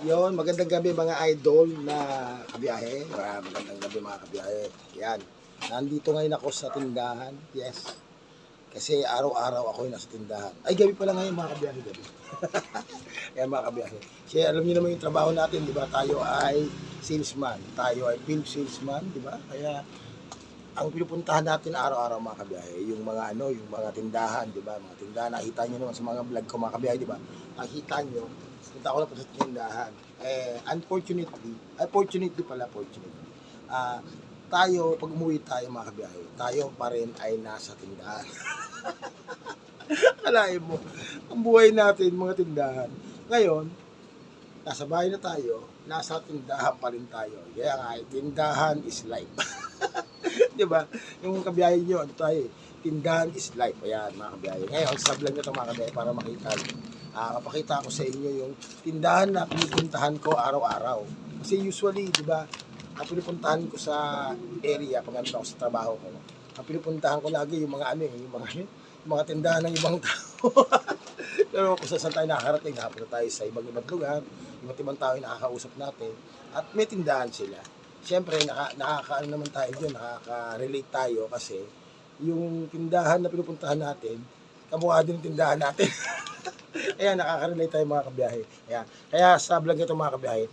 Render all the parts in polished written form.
Yon, magandang gabi mga idol na kabiyahe. Magandang gabi mga kabiyahe. Yan. Nandito ngayon ako sa tindahan. Yes. Kasi araw-araw ako yung nasa tindahan. Ay, gabi pala ngayon mga kabiyahe. Gabi. Yan mga kabiyahe. Kasi alam niyo naman yung trabaho natin, di ba? Tayo ay salesman. Tayo ay field salesman, di ba? Kaya ang pinupuntahan natin araw-araw mga kabiyahe, yung mga yung mga tindahan, di ba? Mga tindahan, nakita niyo naman sa mga vlog ko mga kabiyahe, di ba? Nakita niyo, punta ko na po sa tindahan. Fortunately pala, tayo, pag umuwi tayo mga kabiyahe, tayo pa rin ay nasa tindahan. Kalahin mo, ang buhay natin mga tindahan. Ngayon, nasa bahay na tayo, nasa tindahan pa rin tayo. Kaya nga, tindahan is life. Di ba? Yung kabiyahe nyo, tindahan is life. Ayan, mga kabiyahe. Ngayon, sa vlog na ito mga kabiyahe, para makita nyo. Kapakita ko sa inyo yung tindahan na pinupuntahan ko araw-araw. Kasi usually, di ba, ang pinupuntahan ko sa area, pag ano ako sa trabaho ko, ang pinupuntahan ko lagi yung mga yung mga tindahan ng ibang tao. Pero kung saan tayo nakakarating, nakapunta tayo sa ibang lugar, iba't ibang tao yung nakakausap natin, at may tindahan sila. Siyempre, nakaka-ano naman tayo dyan, nakaka-relate tayo kasi yung tindahan na pinupuntahan natin, kamukha din yung tindahan natin. Ayan, nakaka-relate tayo mga kabiyahe. Ayan. Kaya sa vlog ito mga kabiyahe,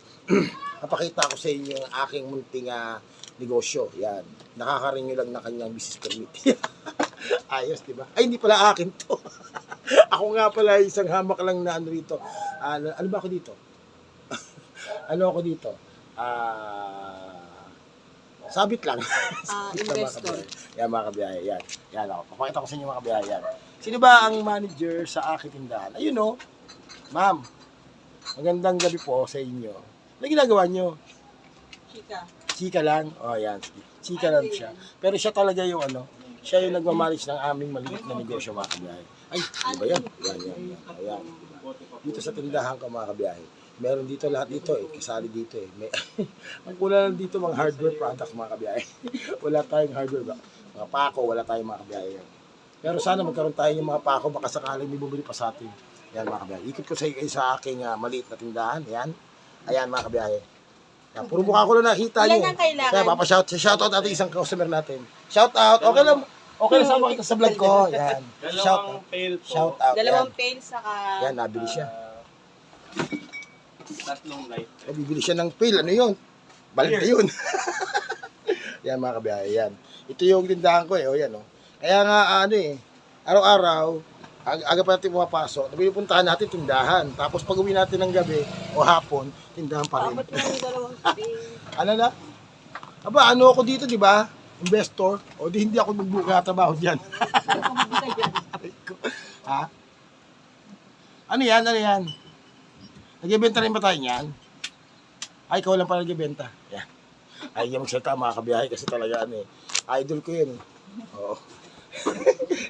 napakita ko sa inyo yung aking munting negosyo. Yan. Nakaka-renew lang na kanyang business permit. Ayos, di ba? Ay, hindi pala akin to. Ako nga pala isang hamak lang na ano rito. Ano ba ako dito? Ano ako dito? Sabit lang. Investor. Yan mga kabiyahe. Yan. Yan ako. Papakita ko sa inyo mga kabiyahe. Yan. Sino ba ang manager sa aking tindahan? Ayun o. Ma'am. Magandang gabi po sa inyo. Ano ginagawa nyo? Chika lang? O, yan. Chika lang siya. Pero siya talaga yung siya yung nagmamanage ng aming maliit na negosyo mga kabiyahe. Ay, ano ba yan? Yan. Ayan. Dito sa tindahan ko mga kabiyahe. Meron dito lahat dito kasali dito ang kulang lang dito mga hardware products mga kabiyahe. Wala tayong hardware ba? Mga pako, wala tayong mga kabiyahe. Pero sana magkaroon tayo ng mga pako, baka sakaling may bumili pa sa atin. Yan mga kabiyahe. Ikot ko sa aking maliit na tindahan. Yan. Ayan mga kabiyahe. Yan. Puro mukha ko lang nakita nyo. Ilan ang kailangan? Kaya papashoutout natin isang customer natin. Shoutout. Okay lang sama kita sa vlog ko. Yan. Shoutout. Dalawang pail saka... Yan, nabili siya. Tatlong light. Bibili siya ng pail. Ano yun? Balde yun. Yan mga kabiyahe. Yan. Ito yung tindahan ko O yan Kaya nga araw-araw, aga pa natin pumapasok, pinupuntahan natin tindahan. Tapos pag uwi natin ng gabi o hapon, tindahan pa rin. Dapat lang yung dalawang pail. Ano na? Aba, ako dito, di ba? Investor. O di hindi ako magbuka-trabaho diyan. Ha? Ano yan? Nagbebenta rin ba tayo niyan? Ay, ikaw lang pala nagbebenta. Yan. Ay, yung magsalita mga kabiyahe kasi talaga idol ko yun. Oo.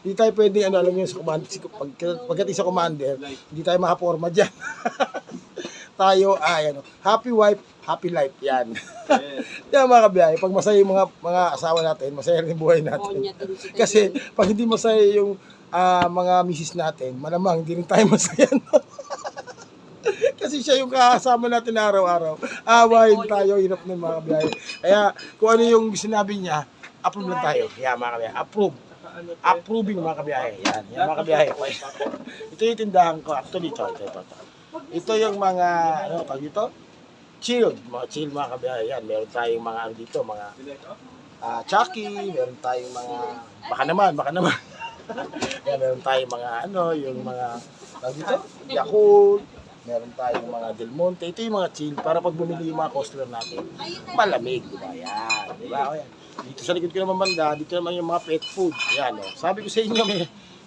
Hindi tayo pwede, alam nyo, sa commander, pagdating sa commander, hindi tayo makaporma dyan. Tayo ay, happy wife, happy life, yan. Yan mga kabiyahe, pag masaya yung mga asawa natin, masaya rin yung buhay natin. Kasi, pag hindi masaya yung mga misis natin, malamang hindi rin tayo masaya, Kasi siya yung kasama natin araw-araw. Awayin tayo, hirap ng mga kabiyahe. Kaya, kung ano yung sinabi niya, approve lang tayo. Yan mga kabiyahe, approve. Approving mga kabiyahe. Yan mga kabiyahe. Ito yung tindahan ko. Actually, ito. Ito yung mga, tawag dito? Chilled. Mga chill mga kabiyahe. Yan, meron tayong mga dito, mga Chucky, meron tayong mga, baka naman. Yan, meron tayong mga, yung mga, tawag dito? Yakult. Meron tayong mga Del Monte. Ito yung mga chill para pag bumili yung mga customer natin, malamig, di ba? Yan, di ba? O yan. Dito sa likod ko naman banda, dito naman yung mga pet food. Yan, Sabi ko sa inyo,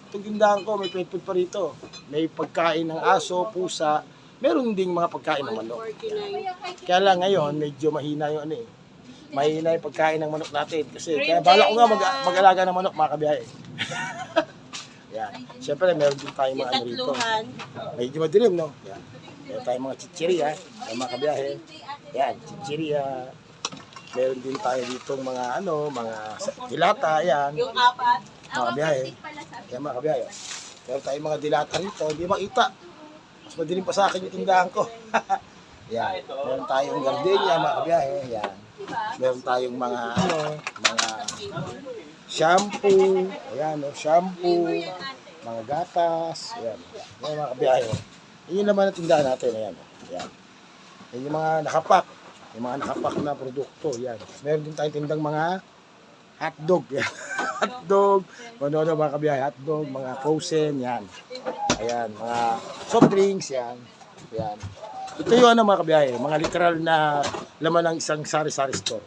itong tindahan ko, may pet food pa rito. May pagkain ng aso, pusa, meron ding mga pagkain ng manok. Kaya lang ngayon, medyo mahina yung mahina yung pagkain ng manok natin. Kasi, kaya bala ko nga mag-alaga ng manok, mga kabiyahe. Yan. Siyempre, meron din tayong mga rito. Medyo madilim, no? Yan. Meron tayong mga chichirya, mga kabiyahe. Yan, chichirya. Meron din tayo dito mga mga dilata, yan. Yung apat. Mga kabiyahe. Yan mga kabiyahe. Meron tayong mga dilata rito, hindi makita. Mas madilim pa sa akin yung tindahan ko. Yan. Meron tayong gardenia, mga kabiyahe. Yan. Meron tayong mga mga shampoo. Ayan, shampoo. Mga gatas. Ayan. Yan mga kabiyahe. Yun naman ang tindahan natin. Ayan. Ayan. Yan yung mga nakapak. Yung mga nakapak na produkto. Yan. Meron din tayong tindang mga hotdog. Yan. Hotdog. Ano mga kabiyahe. Hotdog. Mga frozen. Yan. Ayan. Mga soft drinks. Yan. Yan. Ito yung mga kabiyahe. Mga literal na laman ng isang sari-sari store.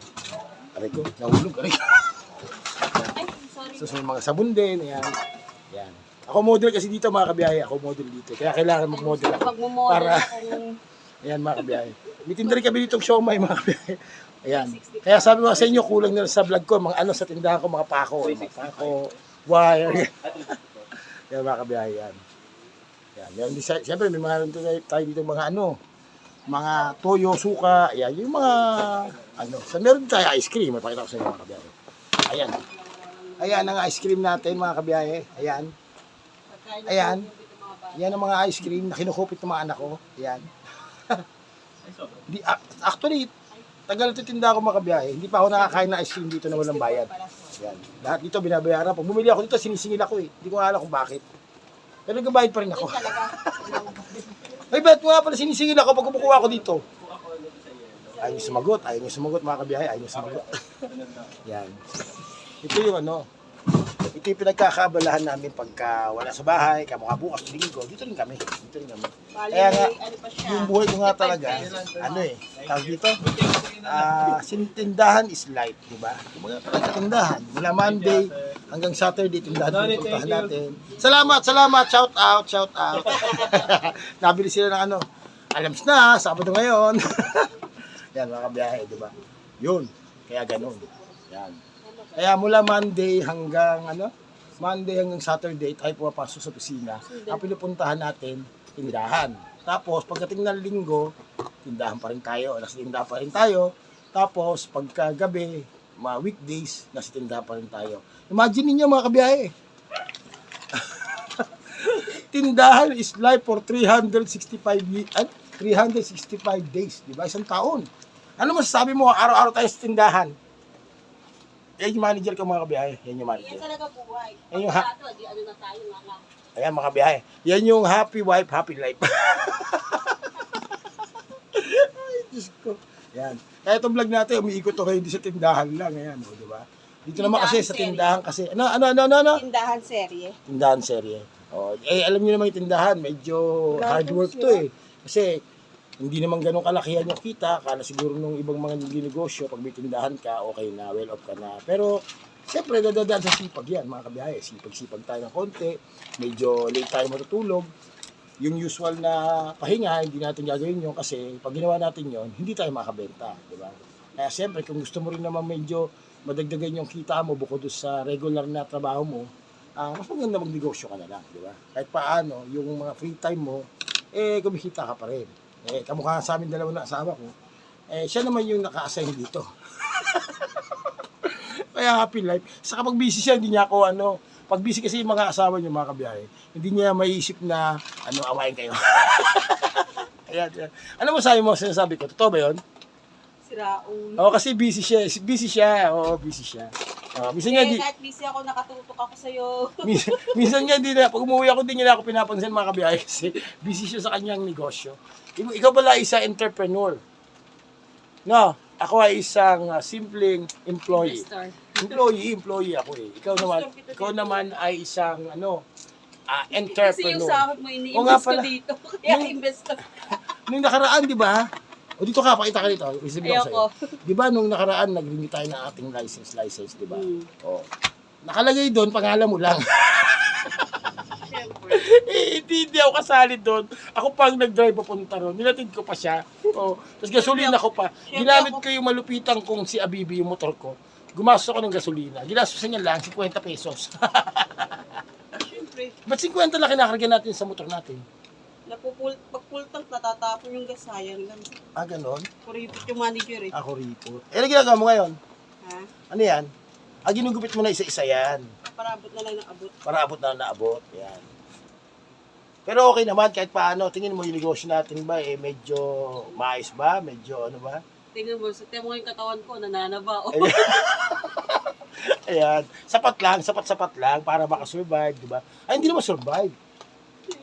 Aray ko. Nahulog. Aray. So, may mga sabon din. Ayan. Yan. Ako model kasi dito mga kabiyahe. Ako model dito. Kaya kailangan mag-model ako. Para... Ayan mga kabiyahe. May tinda rin kami ditong siomay mga kabiyahe. Ayan. Kaya sabi ko sa inyo, kulang na sa vlog ko, mga ano sa tindahan ko, mga pako. Mga pako, wire. Ayan mga kabiyahe. Yan. Yan. Siyempre may mga tayo dito mga ano, mga toyo, suka. Ayan. Yung mga ano. So, meron tayo ice cream. May pakita ko sa inyo mga kabiyahe. Ayan. Ayan ang ice cream natin mga kabiyahe. Ayan. Ayan. Yan ang mga ice cream na kinukupit ng mga anak ko. Ayan. Actually, tagal ito tinda ako mga kabiyahe. Hindi pa ako nakakain ng ice cream dito na walang bayad. Yan. Lahat dito binabayaran. Pag bumili ako dito, sinisingil ako eh. Hindi ko alam kung bakit. Pero nagbabayad pa rin ako. Ay, ba't nga pala sinisingil ako pag kumukuha ako dito? Ayaw niyo sumagot. Ayaw niyo sumagot mga kabiyahe. Ayaw niyo sumagot. Yan. Ito yung ano. Ito yung pinagkakabalahan namin pagka wala sa bahay, kamukha bukas, linggo, dito rin kami. Dito rin kami. Kaya nga, yung buhay ko nga talaga, ano eh, tawag dito, tindahan is life, di ba? Kumbaga talaga tindahan. Mula Monday hanggang Saturday, tindahan pupuntahan natin. Salamat, shout out. Nabili sila ng ano, alams na, Sabado ngayon. Yan, mga kabiyahe, di ba? Yun, kaya ganun. Yan. Kaya mula Monday hanggang Saturday tayo pumapasok sa opisina. Ang pinupuntahan natin, tindahan. Tapos pagdating ng linggo, tindahan pa rin tayo, nasa tindahan pa rin tayo. Tapos pagkagabi, mga weekdays, nasa tindahan pa rin tayo. Imagine niyo mga kabiyahe. Tindahan is life for 365 days, di ba? Isang taon. Ano masasabi mo, araw-araw tayo sa tindahan? Yan yung manager ko mga kabiyahe. Yan yung manager. Yan talaga buhay. Yan yung ano na tayo mga. Ayan mga kabiyahe. Yan yung happy wife, happy life. Ay, Diyos ko. Yan. Kaya itong vlog natin, umiikot ako hindi sa tindahan lang. Ayan, o, di ba? Dito naman kasi sa tindahan kasi. Ano? Tindahan serye. Tindahan serye. O, alam niyo naman yung tindahan. Medyo hard work to eh. Kasi hindi naman ganun kalakihan yung kita. Kala siguro nung ibang mga negosyo, pag may tindahan ka, okay na, well off ka na. Pero, siyempre, dadadaan sa sipag yan, mga kabiyahe. Sipag-sipag tayo ng konti. Medyo late tayo matutulog. Yung usual na pahinga, hindi natin gagawin yun kasi pag ginawa natin yun, hindi tayo makabenta. Diba? Kaya siyempre, kung gusto mo rin naman medyo madagdagan yung kita mo bukod sa regular na trabaho mo, mas maganda magnegosyo ka na lang. Diba? Kahit paano, yung mga free time mo, kumikita ka pa rin. Kamukha sa amin dalawa na asawa ko, siya naman yung naka-assign dito. Kaya happy life. Sa kapag busy siya, hindi niya ako pag busy kasi yung mga asawa niyo mga kabiyahe, hindi niya maiisip na awayin kayo. Ayan. Ano mo sinasabi ko? Totoo ba yun? Siraun. Oo, kasi busy siya. Oo, busy siya. Minsan nga kahit busy ako, nakatutok ako sa'yo. minsan nga hindi na, pag umuwi ako, hindi niya ako pinapansin mga kabiyahe kasi busy siya sa kanyang negosyo. Ikaw pala isang entrepreneur. No, ako ay isang simpleng employee. Employee ako eh. Ikaw naman ay isang entrepreneur. Kasi yung sahod mo ini-invest ko dito. Kaya investor. Nung nakaraan, di ba? O dito ka, pakita ka dito. Ayoko. Di ba nung nakaraan, nag-renew tayo ng ating license, di ba? O, nakalagay doon, pangalan mo lang. Siyempre. Hindi ako kasali doon. Ako pang nag-drive papunta ron. Nilatid ko pa siya. O, tapos gasolina ko pa. Ginamit ko yung malupitan kong si Abibi, yung motor ko. Gumastos ako ng gasolina. Ginastosan niya lang, 50 pesos. Siyempre. Ba't 50 lang kinakarga natin sa motor natin? Pag full tank, natatapon yung gas, sayang lang. Ganon? Kuripot yung manager eh. Ako ripot. Ano ginagawa mo ngayon? Ha? Ano yan? Ginugupit mo na isa-isa yan. Para abot na lang ng abot. Para abot na naabot. Yan. Pero okay naman kahit paano. Tingin mo yung negosyo natin ba medyo maayos ba? Medyo ano ba? Tingnan mo, sa mo yung katawan ko, nananaba. Oh. Ayan. Sapat lang para makasurvive, di ba? Ay, hindi naman survive.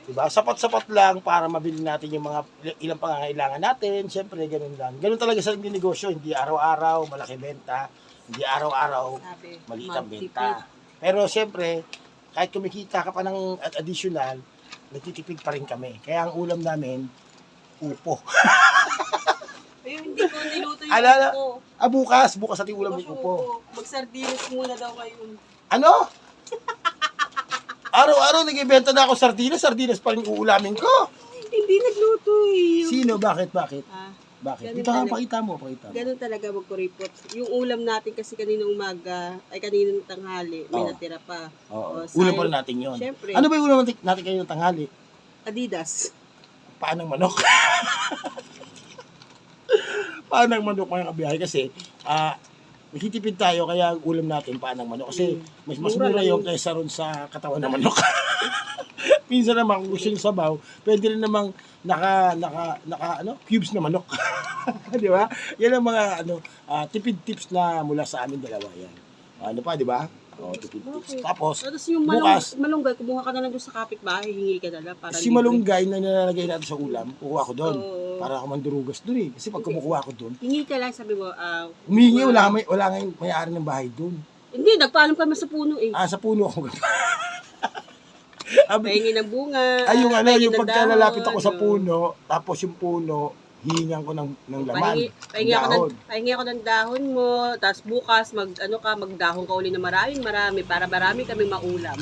Di ba? Sapat lang para mabili natin yung mga ilang pangangailangan natin. Siyempre, ganun lang. Ganun talaga sa negosyo. Hindi araw-araw malaki benta. Hindi araw-araw Sabi, maliit ang magtipid. benta. Pero siyempre, kahit kumikita ka pa ng additional, nagtitipid pa rin kami. Kaya ang ulam namin, upo. Ayun, hindi ko niluto yung Alala. upo. Bukas natin ulam Bukas ng yung upo. Mag-sardinas muna daw ngayon. Ano? Araw-araw nag-ibenta na ako sardinas pa rin uulamin ko. Hindi nagluto eh. Sino? Bakit? Ah, Bakit? Ganun Ito nga, talaga. pakita mo. ganun talaga magkuripot. Yung ulam natin kasi kaninang umaga, ay kaninang tanghali, may Oo. natira pa. Oo. sayang. Ulam pa rin natin yun. Siyempre. Ano ba yung ulam natin kayo ng tanghali? Adidas. Paanang manok? Paanang manok mga kabiyahe kasi nagtitipid tayo kaya ang ulam natin paanang manok kasi mas Mura mura lang yun kaysa ron sa katawan ng manok. Minsan naman kung gusto yung sabaw, pwede rin namang cubes na manok. Di ba? Yan ang mga tipid tips na mula sa amin dalawa yan. Ano pa, di ba? Tipid tips. Okay. Tapos, Tapos yung bukas, malunggay, kumuha ka na lang doon sa kapitbahay, hingi ka na lang. Para si malunggay na nilalagay natin sa ulam, kukuha ko doon. Oo. Para ako mandurugas doon eh. Kasi pag kumukuha ko doon, Hingi ka lang, sabi mo, humingi, wala nga yung may-ari ng bahay doon. hindi, nagpaalam kami sa puno eh. Sa puno ako gano'n. Pahingi ng bunga. Ay, yung pahingi ng pagkalalapit ako dahon, sa puno, tapos yung puno, hihingan ko ng laman. Pahingi ako ng dahon mo, tapos bukas magdahon ka uli na marami para marami kami maulam.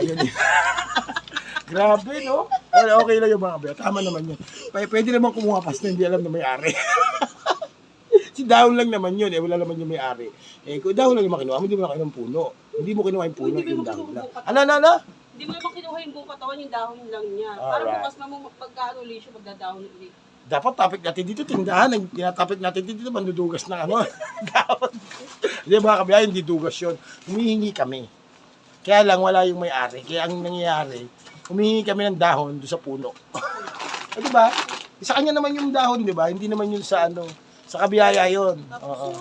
Yun eh. Grabe, no? Well, okay lang yung mga bea. Tama naman yun. Pwede naman kumuha pas na hindi alam na may-ari. Si dahon lang naman yun, wala naman yung may-ari. Kung dahon lang yung makinuha, hindi mo na kinuha ng puno. Hindi mo kinuha yung puno, Hindi mo yung dahon kinuha lang. yung buong Ano? Hindi mo naman kinuha yung buong katawan, yung dahon lang niya. Para Alright. bukas pagkaano ulit siya, magdadahon ulit. Dapat topic natin dito, tindahan. Ang tinatopic natin dito, mandudugas ng dahon. Hindi mga kabiyahe, hindi dugas yun. Humihingi kami. Kaya lang wala yung may-ari. Kaya ang nangyayari, humihingi kami ng dahon doon sa puno. Di ba? Sa kanya naman yung dahon, di ba? Hindi naman yun sa sa kabiyaya yun. Tapos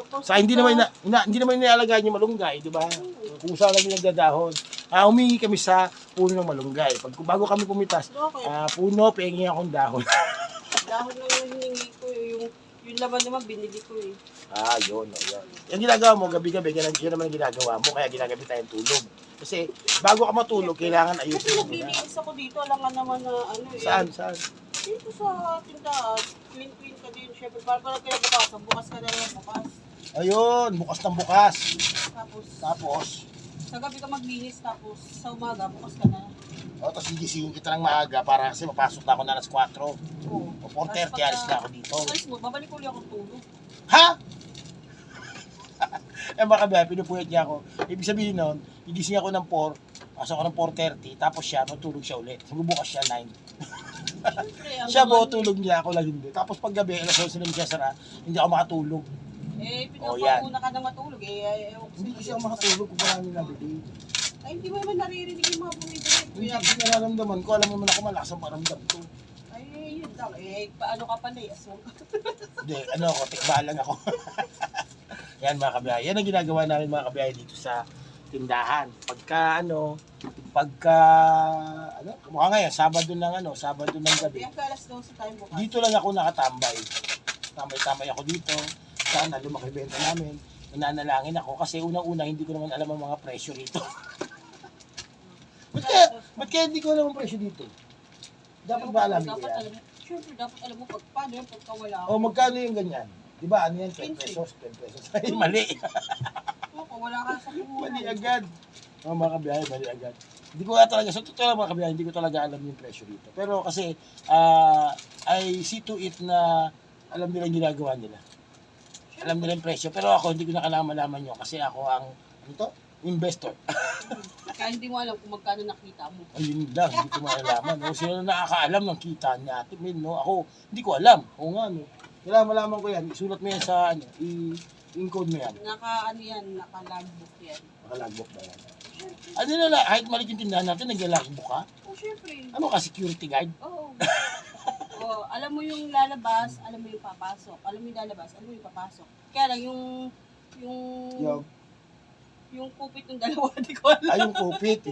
tapos Sa hindi naman hindi naman nilalagay yung malunggay, di ba? Kung saan lang yung nagdadahon. Humingi kami sa puno ng malunggay. Bago kami pumitas, Okay. puno, pahingi akong dahon. Dahon lang yung hiningi ko, yung laman naman binili ko eh. Yun. Yung ginagawa mo, gabi-gabi, yun naman ang ginagawa mo, kaya ginagabi tayong tulog. Kasi, bago ka matulog, kailangan Kasi ayusin mo muna. naglilinis ako dito, alam nga naman na eh. Saan? Dito sa tindahan, clean ka din. Siyempre, para kinabukasan, bukas ka na lang bukas. Ayun, bukas ng bukas. Tapos, sa gabi ka maglinis, tapos sa umaga, bukas ka na. Tapos gigisingin kita ng maaga para kasi mapasok na ako na alas 4. Oo. O 4:30, alis na ako dito. Alis mo, babalik ulit ako tulog. Ha? Baka ba, pinupuyat niya ako. Ibig sabihin nun, gigising ako ng 4, pasok ako ng 4:30, tapos siya, matulog siya ulit. Bubukas siya 9. Siyempre, Siya buo tulog niya, ako lang hindi. Tapos pag gabi, alas 11 na siya sara, hindi ako makatulog. Pinapauna ka na matulog. Hindi kasi ako makatulog kung marami nabili. Ay, hindi mo naman naririnig yung mga bumibili. Hindi kasi nararamdaman ko, alam mo naman ako malakas ang paramdam ko. Ay, yun lang. Paano ka pala eh? Aswang ka. Hindi, tikba lang ako. Yan mga kabiyahe. Yan ang ginagawa namin mga kabiyahe dito sa tindahan. Mukha ngayon, Sabado ng gabi. Kaya alas 12 tayo bukas. Dito lang ako nakatambay. Tambay ako dito. Sana lumaki benta namin. Nananalangin ako kasi unang-una hindi ko naman alam ang mga presyo rito. Ba't kaya hindi ko alam ang presyo dito? Dapat ba alamin ko yan? Siyempre, dapat alam mo paano yan pagka wala ako. O magkano yung ganyan? Di ba ano yan? 10 pesos, 10 pesos. Ay, mali. Kung wala ka sa puhunan. Mali agad. Mga kabiyahe, mali agad. Hindi ko talaga, sa totoo lang mga kabiyahe, hindi ko talaga alam yung presyo dito. Pero kasi, I see to it na alam nila yung ginagawa nila. Alam nila yung presyo. Pero ako, hindi ko na kailangan malaman yun kasi ako ang, investor. Kaya hindi mo alam kung magkano nakita mo. Ayun lang, hindi ko malaman. Sino na nakakaalam ng kita niya? Ako, hindi ko alam. Oo nga, no. Kailangan malaman ko yan. Isulat mo yan sa, i-encode mo yan. Naka-logbook yan. Nakalagbook ba yan? Ano na, kahit maliit yung tindahan natin, naglalakbo ka? Oh, syempre. Ano ka, security guard? Oo. Oh, alam mo yung lalabas, alam mo yung papasok. Alam mo yung lalabas, alam mo yung papasok. Kaya lang yung kupit ng dalawa, di ko alam. Ay, yung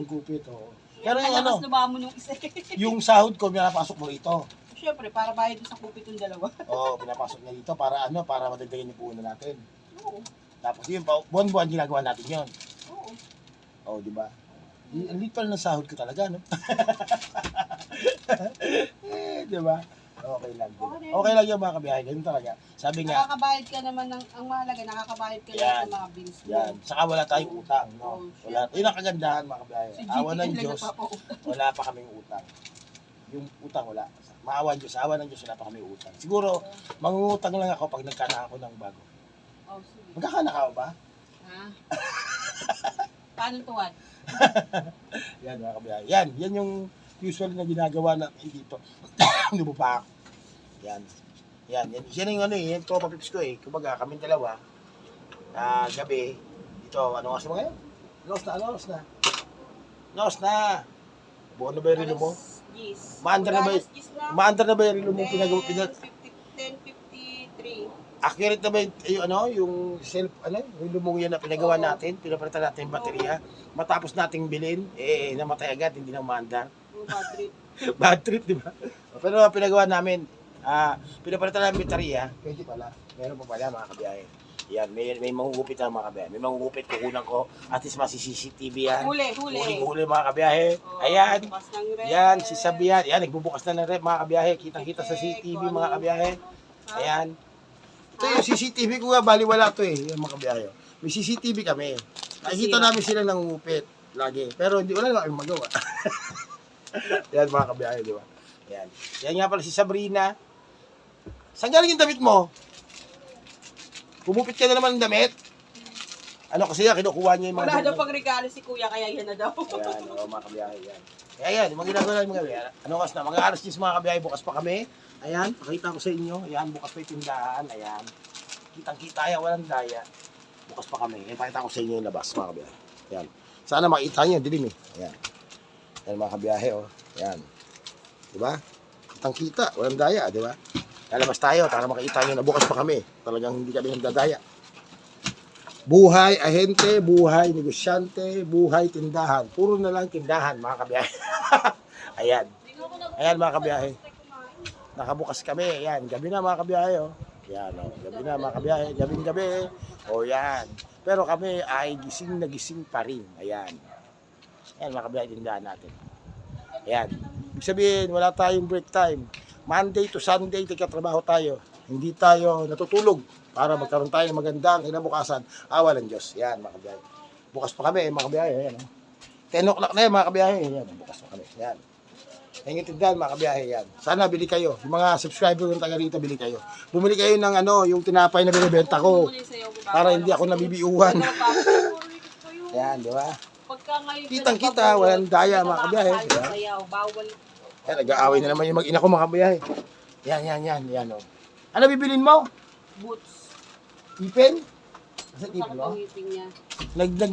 kupit, oo. Pero yung Ang ano, lakas luma mo nung isa. yung sahod ko, pinapasok mo rito. Syempre, para bayad sa kupit ng dalawa. Oo, pinapasok niya dito para para madagdagan yung puhunan natin. Oo. Tapos yun, buwan-buwan ginagawa natin yun. Oo. Oo, di ba? Ang liit pala ng sahod ko talaga, no? Di ba? Okay lang. Okay lang yung mga kabiyahe. Ganun talaga. Sabi nga, Nakakabayad ka naman ng, ang mahalaga, nakakabayad ka Yan. lang ng mga bills mo. yan. Saka wala tayong utang, no? Oh, Wala. Yun ang kagandahan, mga kabiyahe. Si Awa ng GT Diyos, wala pa kaming utang. Yung utang wala. Maawa ng Diyos, awa ng Diyos, wala pa kami utang. Siguro, mangungutang lang ako pag nagkana ako ng bago. Oh, sige. Magkakana ka ba? Ha? Paano tuwan? Yan, mga kabiyahe. Yan yung usually na ginagawa natin dito. Hindi mo pa ako. Yan. Yan yung ano yung tropa pips ko eh. Kumbaga, kaming dalawa, gabi, dito, ano oras mo ngayon? Ano oras na? Buo na ba yung relo mo? Maandar na ba yung relo mo pinagawa? 10:53. Accurate na ba yung relo mo yan na pinagawa natin? Pinapalitan natin yung baterya. Matapos nating bilhin, namatay agad, hindi na maandar. Bad trip. Bad trip, di ba? Pero pinagawa namin, pinapalitan namin baterya. Pwede pala. Meron pa pala, mga kabiyahe. Yan, may mangugupit na mga kabiyahe. May mangugupit, kukunan ko. At least masi-CCTV yan. Huli mga kabiyahe. Ayan. Yan, si Sabihan. Yan, nagbubukas na ng rep, mga kabiyahe. Kitang-kita sa CCTV, mga kabiyahe. Ayan. Ito yung CCTV ko nga, baliwala to eh. Yan, mga kabiyahe. May CCTV kami. Nakikita namin sila nangungupit. Lagi. Pero wala naman kami magawa. Yan, mga kabiyahe, di ba? Yan. Yan nga pala si Sabrina. Saan galing yung damit mo? Kumupit ka na naman ng damit? Ano kasi yan, kinukuha niya yung mga Wala daw pang regalo si kuya, kaya yan na daw. Ayan, mga kabiyahe, yan. Kaya yan, yung mga ginagawa namin mga kabiyahe. Ano oras na? Mga alas 10 mga kabiyahe, bukas pa kami. Ayan, pakita ko sa inyo. Ayan, bukas pa yung tindahan. Ayan. Kitang-kita yan, walang daya. Bukas pa kami. Ayan, pakita ko sa inyo yung labas, mga kabiyahe. Ayan. Sana makita niyo, dilim eh. Ayan. Ayan, mga kabiyahe, oh. Ayan. Diba? Kitang-kita, walang daya, diba? Lalabas tayo para makita nyo na bukas pa kami. Talagang hindi kami nagdadaya. Buhay ahente, buhay negosyante, buhay tindahan. Puro na lang tindahan, mga kabiyahe. Ayan. Ayan, mga kabiyahe. Nakabukas kami. Ayan, gabi na, mga kabiyahe. Oh. Ayan, oh. Gabi na, mga kabiyahe. Gabing-gabi. O, yan. Pero kami ay gising na gising pa rin. Ayan. Ayan, mga kabiyahe, tindahan natin. Ayan. Ibig sabihin, wala tayong break time. Monday to Sunday, nagkatrabaho tayo. Hindi tayo natutulog para magkaroon tayo ng magandang kinabukasan. Awa ng Diyos. Yan, mga kabiyahe. Bukas pa kami, mga kabiyahe. Yan, 10 o'clock na yan, mga kabiyahe. Yan, bukas pa kami. Yan. Yan yung tindahan, mga kabiyahe. Yan. Sana bili kayo. Yung mga subscriber ng taga rito, bili kayo. Bumili kayo ng yung tinapay na binibenta ko. Para hindi ako nabibiuhan. Yan, di ba? Kitang-kita, walang daya, mga kabiyahe. Bawal. Yan, nag-aaway na naman yung mag-ina ko, mga kabiyahe. Yan, oh. Ano bibilin mo? Boots. Ipin? Kasi ipin mo?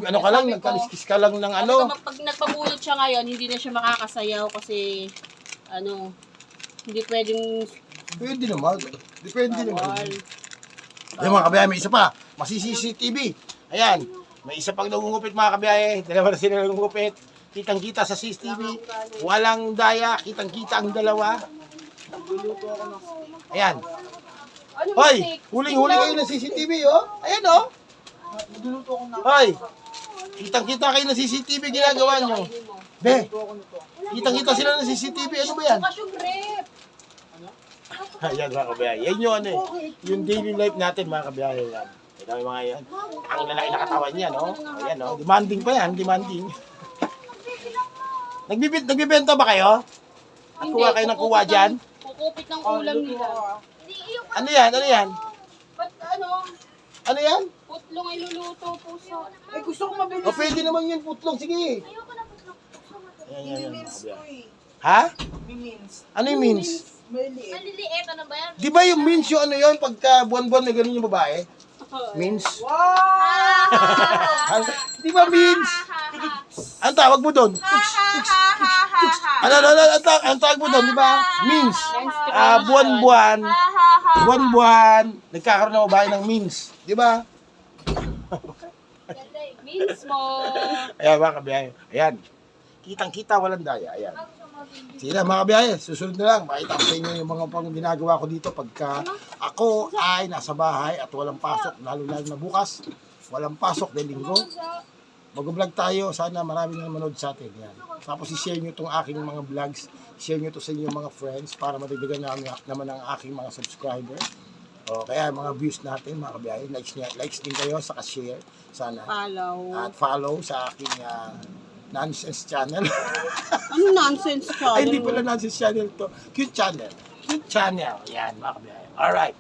Ano ka lang, nagkaliskis ka lang ng ano. Pag nagpabulot siya ngayon, hindi na siya makakasayaw kasi, hindi pwedeng Pwede naman. Depende naman. bawal. Ayan, mga kabiyahe, may isa pa. Masi-CCTV. Ayan. May isa pang nangungupit, mga kabiyahe. Dalawa na sila nangungupit. Kitang-kita sa CCTV. Walang daya. Kitang-kita ang dalawa. Ayan. Hoy, huling-huli kayo ng CCTV, oh. Ayan, oh. Hoy. Kitang-kita kayo ng CCTV ginagawa nyo. Be, kitang-kita sila ng CCTV. Ano ba yan? Ayan, mga kabiyahe. Yan yung yung daily life natin, mga kabiyahe. Yan. Ito yung mga yan. Ang lalaki na katawan niya, no? Ayan, no? Demanding pa yan, demanding. Nagbibenta ba kayo? Kuha kayo ng kuha dyan? Kukupit ng ulam nila. Ano yan? Ba't Ano yan? putlong iluluto, puso. Gusto ko mabili. O pwede naman yun, putlong. Sige. Ayoko na putlong. Yan, mga Mince ko kabiyahe. eh. Ha? Mince. Ano yung means? Maliit. Maliliit, ano ba yan? Di ba yung means yung ano yun? Pagka buwan-buwan na gano'n yung babae? Means? Wow! Di ba means? Anong tawag mo doon? Anong tawag mo doon, di ba? Memes. Buwan-buwan. Buwan-buwan. Nagkakaroon na babae ng memes. Di ba? Mismo. Ayan mga kabiyahe. Ayan. Kitang-kita, walang daya. Ayan. Sige na mga kabiyahe. Susunod na lang. Makita ko sa inyo yung mga pang ginagawa ko dito pagka ako ay nasa bahay at walang pasok. Lalo-lalo na bukas. Walang pasok dahil linggo. Mag-vlog tayo. Sana marami na manood sa atin. Yan. Tapos i-share nyo itong aking mga vlogs. I-share nyo ito sa inyong mga friends para madagdagan naman ang aking mga subscriber. O, kaya mga views natin, mga kabiyahe. Likes din kayo, saka share. Sana. Follow. At follow sa aking nonsense channel. Ano nonsense ka? Ay, hindi pala nonsense channel to. Cute channel. Cute channel. Yan, mga kabiyahe. Alright.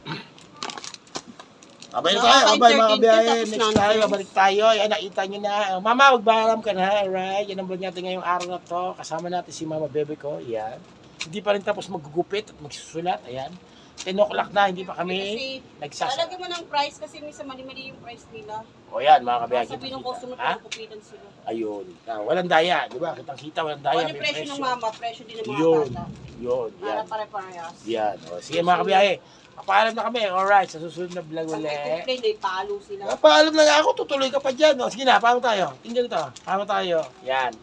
Abay na tayo, abay mga kabiyahe. Next tayo, babalik tayo. Yan, nakita nyo na. Mama, magbaharam ka na. Alright, yan ang vlog natin ngayong araw na to. Kasama natin si Mama Bebe ko. Yan. Hindi pa rin tapos magugupit at magsusulat. Ayan. 10 o'clock na, hindi pa kami Kasi, nagsasara. lalagyan mo ng price kasi minsan mali-mali yung price nila. O yan, mga kabiyahe. Sabi ng customer Ha? kung kupitan sila. Ayun. Walang daya, di ba? Kitang-kita, walang daya. Ano yung presyo ng mama, presyo din ng mga Yun. bata. Yun, Para yan. pare-parehas. Yan. O, sige mga kabiyahe. Papaalam na kami. Alright, sa susunod na vlog Pag may ulit. complain, may palo sila. Papaalam na nga ako, tutuloy ka pa dyan. O, sige na, paano tayo? Tingnan ito. Paano tayo? Yan.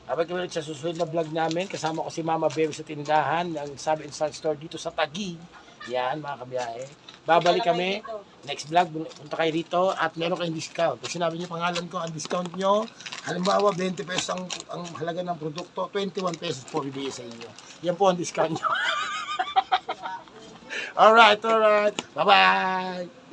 Abay kami ulit sa susunod na vlog namin. Kasama ko si Mama Bebe sa tindahan ng Sub Instant Store dito sa Taguig. Yan, mga kabiyahe. Babalik kami. Next vlog, punta kayo rito at meron kayong discount. Kung sinabi niyo pangalan ko, ang discount nyo, halimbawa 20 pesos ang halaga ng produkto, 21 pesos po bibigay sa inyo. Yan po ang discount nyo. Alright. Bye-bye.